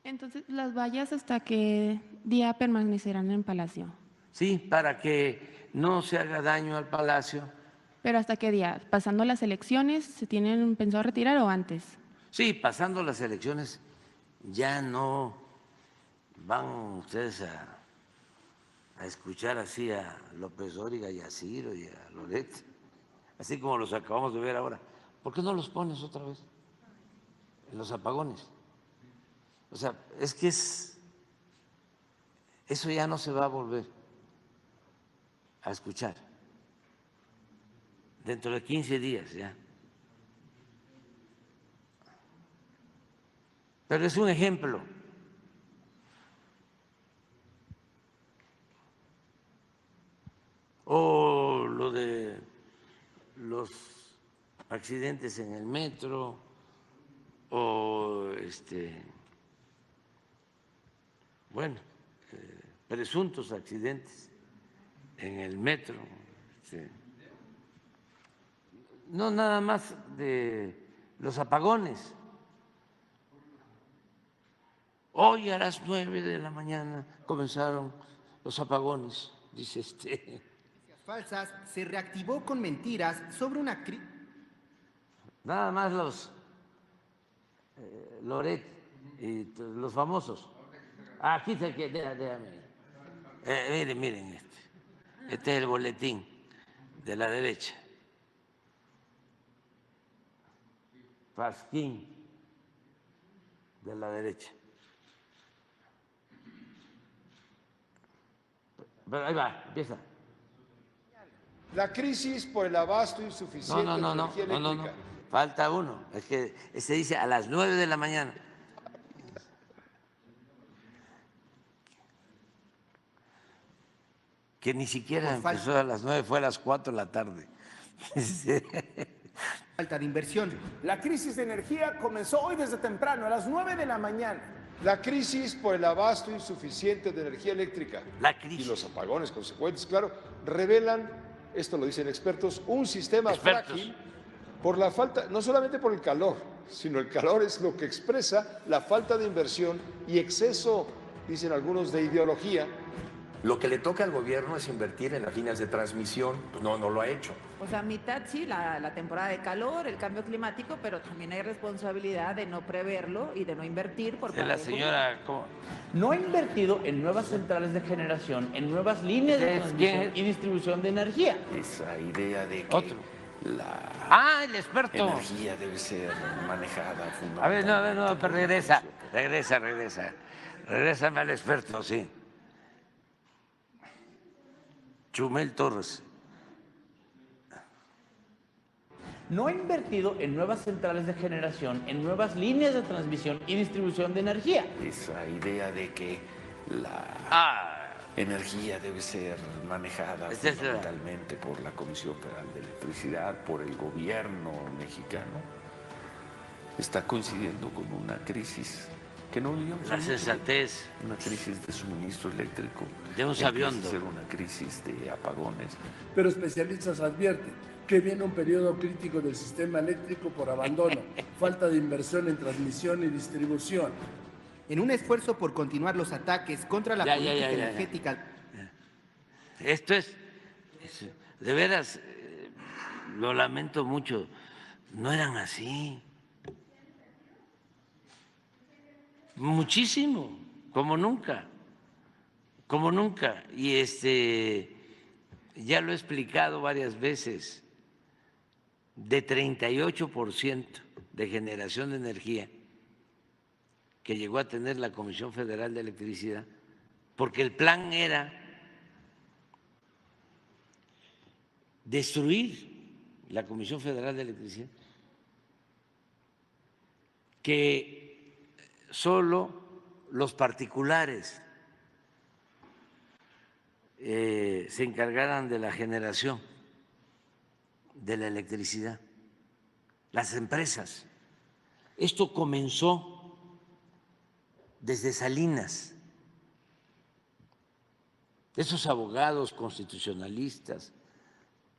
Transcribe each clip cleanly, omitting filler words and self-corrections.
Entonces, ¿las vallas hasta qué día permanecerán en Palacio? Sí, para que no se haga daño al palacio. ¿Pero hasta qué día? ¿Pasando las elecciones se tienen pensado retirar o antes? Sí, pasando las elecciones ya no van ustedes a escuchar así a López Dóriga y a Ciro y a Loret, así como los acabamos de ver ahora. ¿Por qué no los pones otra vez en los apagones? O sea, es que eso ya no se va a volver a escuchar. Dentro de 15 días ya. Pero es un ejemplo. O lo de los accidentes en el metro, o bueno, presuntos accidentes en el metro. No nada más de los apagones. Hoy a las 9 de la mañana comenzaron los apagones, dice Falsas se reactivó con mentiras sobre una nada más los Loret y los famosos. Aquí se queda, déjame. Miren este es el boletín de la derecha. Pasquín de la derecha. Pero ahí va, empieza. La crisis por el abasto insuficiente de energía eléctrica. Falta uno. Es que se dice a las 9 de la mañana. Que ni siquiera empezó a las 9, fue a las 4 de la tarde. falta de inversión. La crisis de energía comenzó hoy desde temprano, a las 9 de la mañana. La crisis por el abasto insuficiente de energía eléctrica y los apagones consecuentes, claro, revelan, esto lo dicen expertos, un sistema frágil por la falta, no solamente por el calor, sino el calor es lo que expresa la falta de inversión y exceso, dicen algunos, de ideología. Lo que le toca al gobierno es invertir en las líneas de transmisión, no lo ha hecho. O sea, mitad sí, la temporada de calor, el cambio climático, pero también hay responsabilidad de no preverlo y de no invertir por parte la señora, ¿cómo? No ha invertido en nuevas centrales de generación, en nuevas líneas de transmisión y distribución de energía. Esa idea de que el experto. Energía debe ser manejada fundamentalmente. A ver, no, pero regrésame al experto, sí. Chumel Torres. No ha invertido en nuevas centrales de generación, en nuevas líneas de transmisión y distribución de energía. Esa idea de que energía debe ser manejada fundamentalmente por la Comisión Federal de Electricidad, por el gobierno mexicano, está coincidiendo con una crisis que no vivíamos. La sensatez. Una crisis de suministro eléctrico. De un sabiondo. Ser una crisis de apagones. Pero especialistas advierten que viene un periodo crítico del sistema eléctrico por abandono, falta de inversión en transmisión y distribución. En un esfuerzo por continuar los ataques contra la política energética. Esto es, de veras, lo lamento mucho, no eran así. Muchísimo, como nunca. Y ya lo he explicado varias veces, de 38% de generación de energía que llegó a tener la Comisión Federal de Electricidad, porque el plan era destruir la Comisión Federal de Electricidad, que solo los particulares se encargaran de la generación de la electricidad, las empresas. Esto comenzó desde Salinas. Esos abogados constitucionalistas,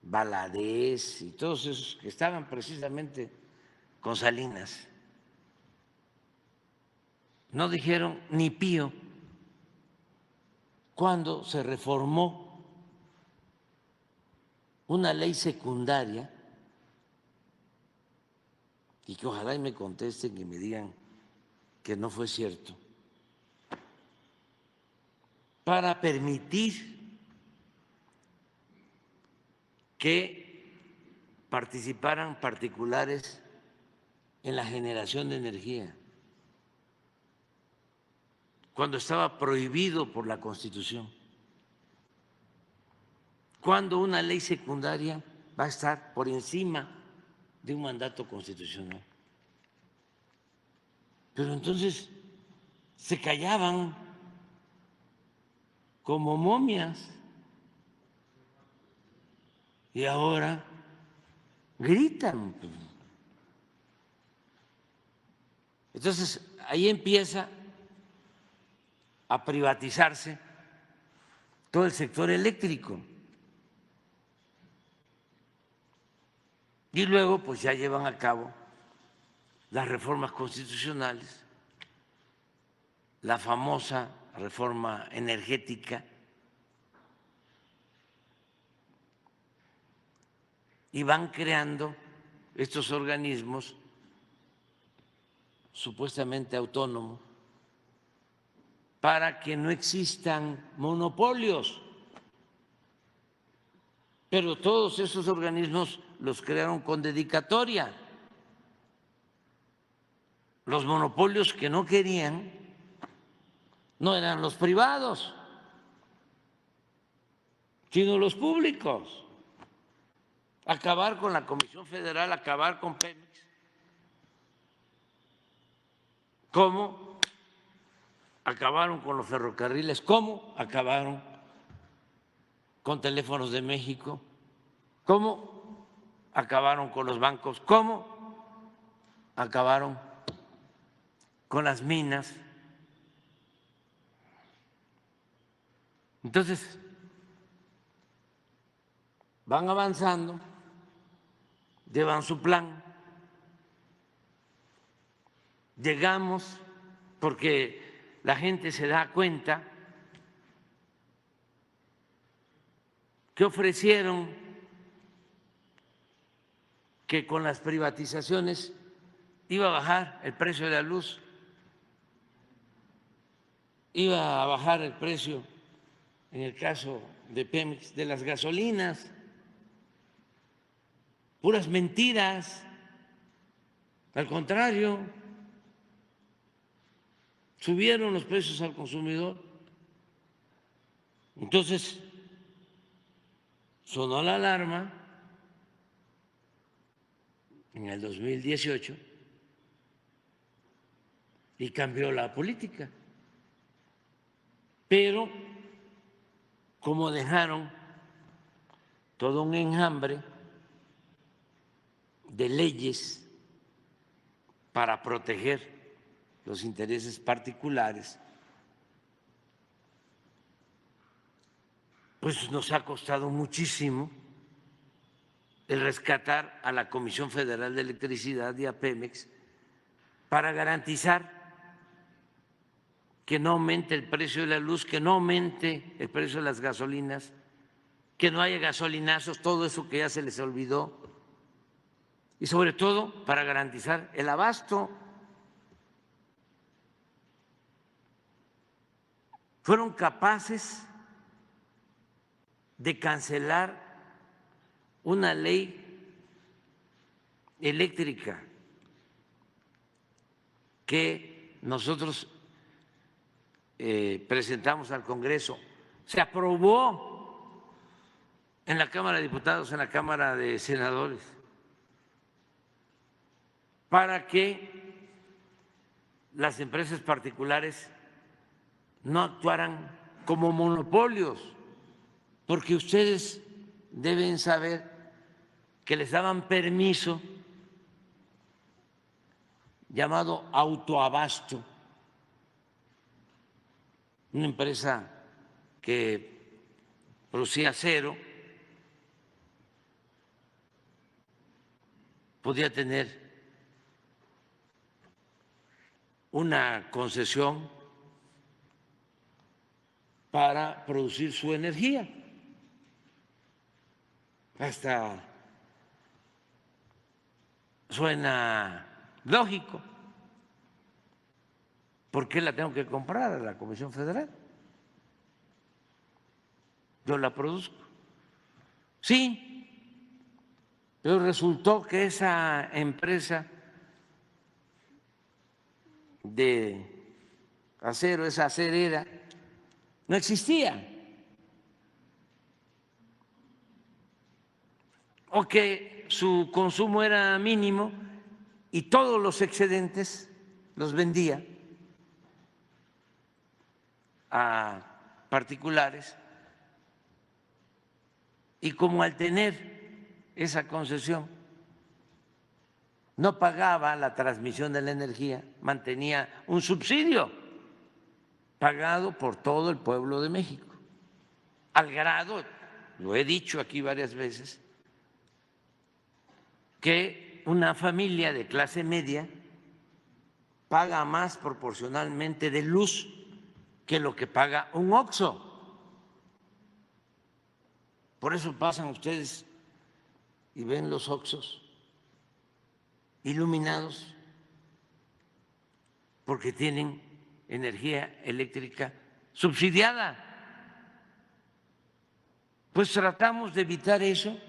Valadez y todos esos que estaban precisamente con Salinas, no dijeron ni pío cuando se reformó una ley secundaria, y que ojalá y me contesten y me digan que no fue cierto, para permitir que participaran particulares en la generación de energía, cuando estaba prohibido por la Constitución. Cuando una ley secundaria va a estar por encima de un mandato constitucional. Pero entonces se callaban como momias y ahora gritan. Entonces ahí empieza a privatizarse todo el sector eléctrico. Y luego pues ya llevan a cabo las reformas constitucionales, la famosa reforma energética, y van creando estos organismos supuestamente autónomos para que no existan monopolios. Pero todos esos organismos los crearon con dedicatoria. Los monopolios que no querían no eran los privados, sino los públicos. Acabar con la Comisión Federal, acabar con Pemex. ¿Cómo acabaron con los ferrocarriles? ¿Cómo acabaron con Teléfonos de México? ¿Cómo acabaron con los bancos? ¿Cómo acabaron con las minas? Entonces, van avanzando, llevan su plan, llegamos porque la gente se da cuenta que ofrecieron que con las privatizaciones iba a bajar el precio de la luz, iba a bajar el precio, en el caso de Pemex, de las gasolinas. Puras mentiras. Al contrario, subieron los precios al consumidor. Entonces, sonó la alarma en el 2018 y cambió la política. Pero como dejaron todo un enjambre de leyes para proteger los intereses particulares, pues nos ha costado muchísimo el rescatar a la Comisión Federal de Electricidad y a Pemex para garantizar que no aumente el precio de la luz, que no aumente el precio de las gasolinas, que no haya gasolinazos, todo eso que ya se les olvidó, y sobre todo para garantizar el abasto. Fueron capaces de cancelar una ley eléctrica que nosotros presentamos al Congreso, se aprobó en la Cámara de Diputados, en la Cámara de Senadores, para que las empresas particulares no actuaran como monopolios, porque ustedes deben saber que les daban permiso llamado autoabasto, una empresa que producía acero, podía tener una concesión para producir su energía. Hasta suena lógico. ¿Por qué la tengo que comprar a la Comisión Federal? Yo la produzco. Sí, pero resultó que esa empresa de acero, esa acerera, no existía. O que su consumo era mínimo y todos los excedentes los vendía a particulares, y como al tener esa concesión no pagaba la transmisión de la energía, mantenía un subsidio pagado por todo el pueblo de México, al grado, lo he dicho aquí varias veces, que una familia de clase media paga más proporcionalmente de luz que lo que paga un Oxxo. Por eso pasan ustedes y ven los Oxxos iluminados, porque tienen energía eléctrica subsidiada. Pues tratamos de evitar eso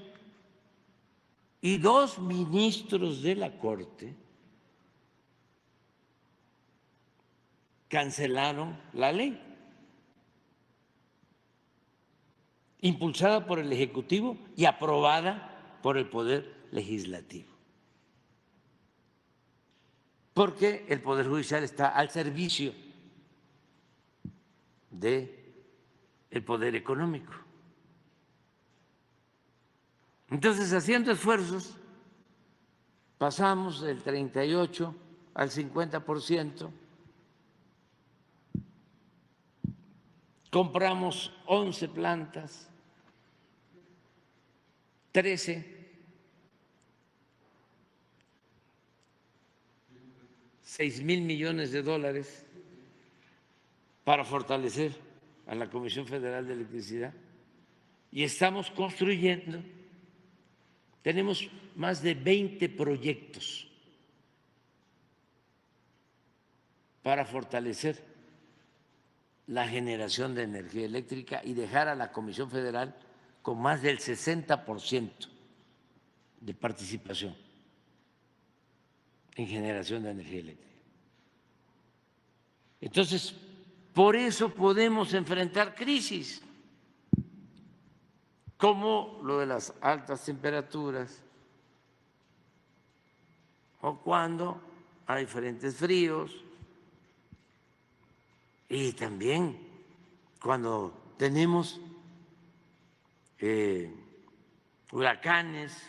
y 2 ministros de la Corte cancelaron la ley impulsada por el Ejecutivo y aprobada por el Poder Legislativo, porque el Poder Judicial está al servicio del Poder Económico. Entonces, haciendo esfuerzos, pasamos del 38 al 50%, compramos 11 plantas, 13, 6,000 millones de dólares para fortalecer a la Comisión Federal de Electricidad, y estamos construyendo, tenemos más de 20 proyectos para fortalecer la generación de energía eléctrica y dejar a la Comisión Federal con más del 60% de participación en generación de energía eléctrica. Entonces, por eso podemos enfrentar crisis, como lo de las altas temperaturas o cuando hay frentes fríos, y también cuando tenemos huracanes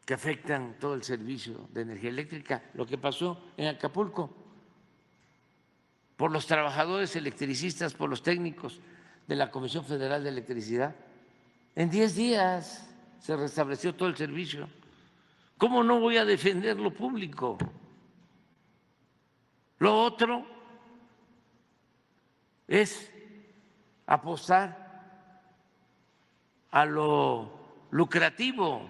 que afectan todo el servicio de energía eléctrica, lo que pasó en Acapulco, por los trabajadores electricistas, por los técnicos de la Comisión Federal de Electricidad. En 10 días se restableció todo el servicio. ¿Cómo no voy a defender lo público? Lo otro es apostar a lo lucrativo,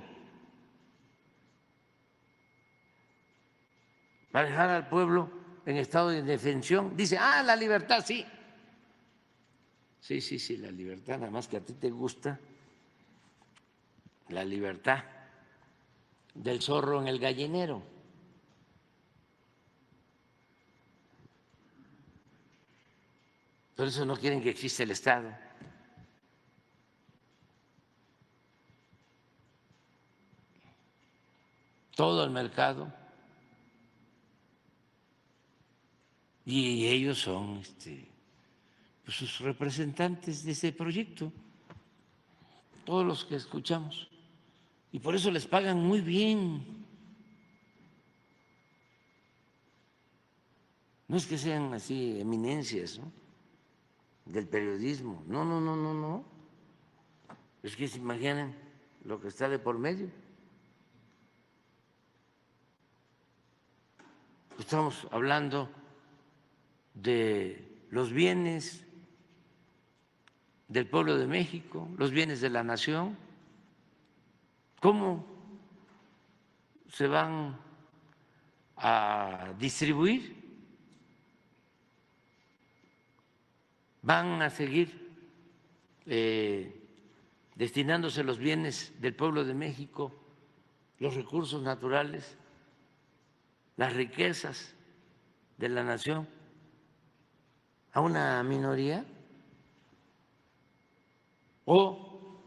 para dejar al pueblo en estado de indefensión. Dice, la libertad, sí. Sí, la libertad, nada más que a ti te gusta la libertad del zorro en el gallinero. Por eso no quieren que exista el Estado. Todo el mercado. Y ellos son pues sus representantes de ese proyecto, todos los que escuchamos. Y por eso les pagan muy bien. No es que sean así eminencias, ¿no?, del periodismo. No. Es que se imaginan lo que está de por medio. estamos hablando de los bienes del pueblo de México, los bienes de la nación. ¿Cómo se van a distribuir? ¿Van a seguir destinándose los bienes del pueblo de México, los recursos naturales, las riquezas de la nación a una minoría? ¿O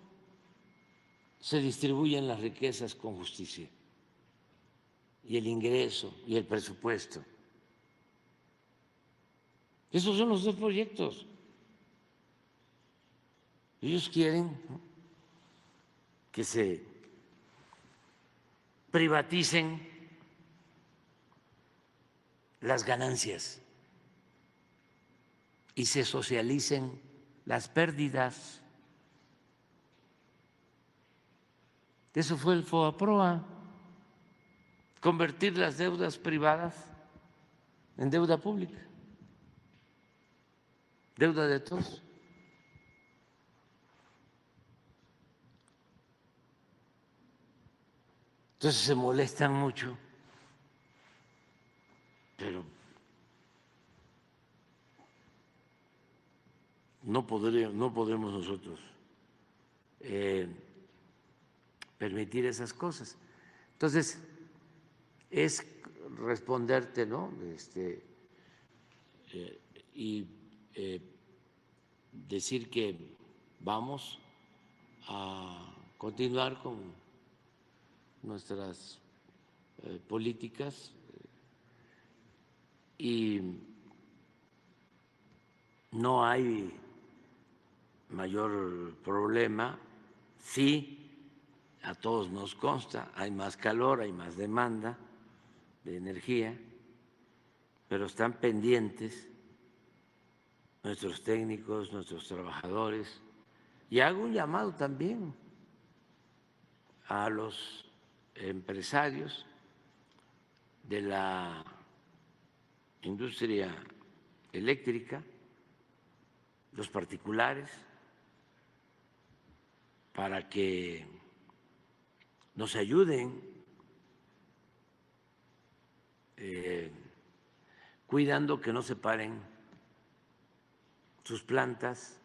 se distribuyen las riquezas con justicia y el ingreso y el presupuesto? Esos son los dos proyectos. Ellos quieren que se privaticen las ganancias y se socialicen las pérdidas. Eso fue el FOBAPROA, convertir las deudas privadas en deuda pública, deuda de todos. Entonces se molestan mucho, pero no podemos nosotros permitir esas cosas. Entonces, es responderte, ¿no? Y decir que vamos a continuar con nuestras políticas y no hay mayor problema. Sí, a todos nos consta, hay más calor, hay más demanda de energía, pero están pendientes nuestros técnicos, nuestros trabajadores, y hago un llamado también a los empresarios de la industria eléctrica, los particulares, para que nos ayuden cuidando que no se paren sus plantas,